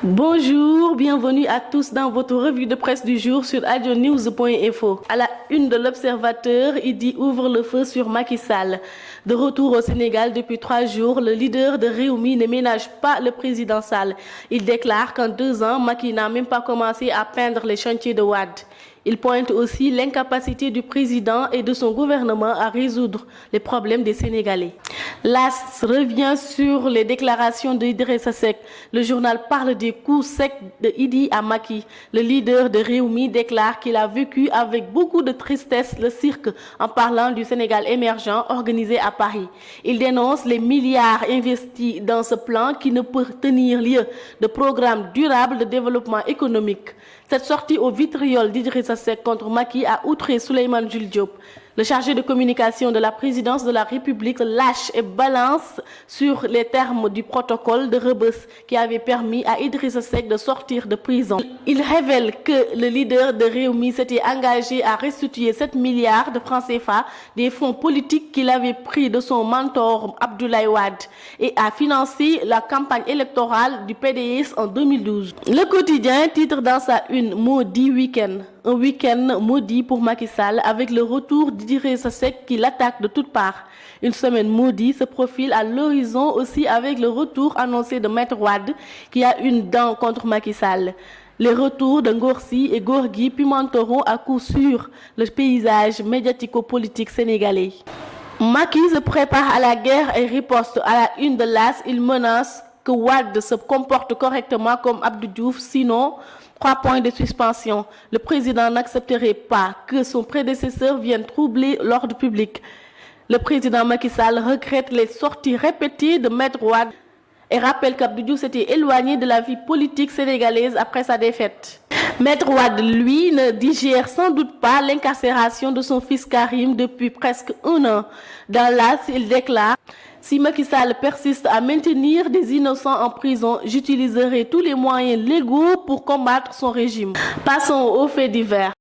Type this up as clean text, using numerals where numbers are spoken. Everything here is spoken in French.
Bonjour, bienvenue à tous dans votre revue de presse du jour sur adionews.info. À la une de l'Observateur, Idi ouvre le feu sur Macky Sall. De retour au Sénégal depuis 3 jours, le leader de Rewmi ne ménage pas le président Sall. Il déclare qu'en 2 ans, Macky n'a même pas commencé à peindre les chantiers de Wade. Il pointe aussi l'incapacité du président et de son gouvernement à résoudre les problèmes des Sénégalais. L'As revient sur les déclarations d'Idrissa Seck. Le journal parle des coups secs de Idi à Macky. Le leader de Rewmi déclare qu'il a vécu avec beaucoup de tristesse le cirque en parlant du Sénégal émergent organisé à Paris. Il dénonce les milliards investis dans ce plan qui ne peut tenir lieu de programme durable de développement économique. Cette sortie au vitriol d'Idrissa Seck contre Macky a outré Souleymane Jules Diop. Le chargé de communication de la présidence de la République se lâche et balance sur les termes du protocole de Rebeuss qui avait permis à Idrissa Seck de sortir de prison. Il révèle que le leader de Rewmi s'était engagé à restituer 7 milliards de francs CFA des fonds politiques qu'il avait pris de son mentor Abdoulaye Wade et à financer la campagne électorale du PDS en 2012. Le Quotidien titre dans sa une maudit week-end. Un week-end maudit pour Macky Sall avec le retour d'Idrissa Seck qui l'attaque de toutes parts. Une semaine maudite se profile à l'horizon aussi avec le retour annoncé de Maître Wade qui a une dent contre Macky Sall. Les retours de Ngor Sy et Gorgui pimenteront à coup sûr le paysage médiatico-politique sénégalais. Macky se prépare à la guerre et riposte. À la une de l'As, il menace que Wade se comporte correctement comme Abdou Diouf, sinon 3 points de suspension. Le président n'accepterait pas que son prédécesseur vienne troubler l'ordre public. Le président Macky Sall regrette les sorties répétées de Maître Wade et rappelle qu'Abdou Diouf s'était éloigné de la vie politique sénégalaise après sa défaite. Maître Wade, lui, ne digère sans doute pas l'incarcération de son fils Karim depuis presque 1 an. Dans l'As, il déclare: si Macky Sall persiste à maintenir des innocents en prison, j'utiliserai tous les moyens légaux pour combattre son régime. Passons aux faits divers.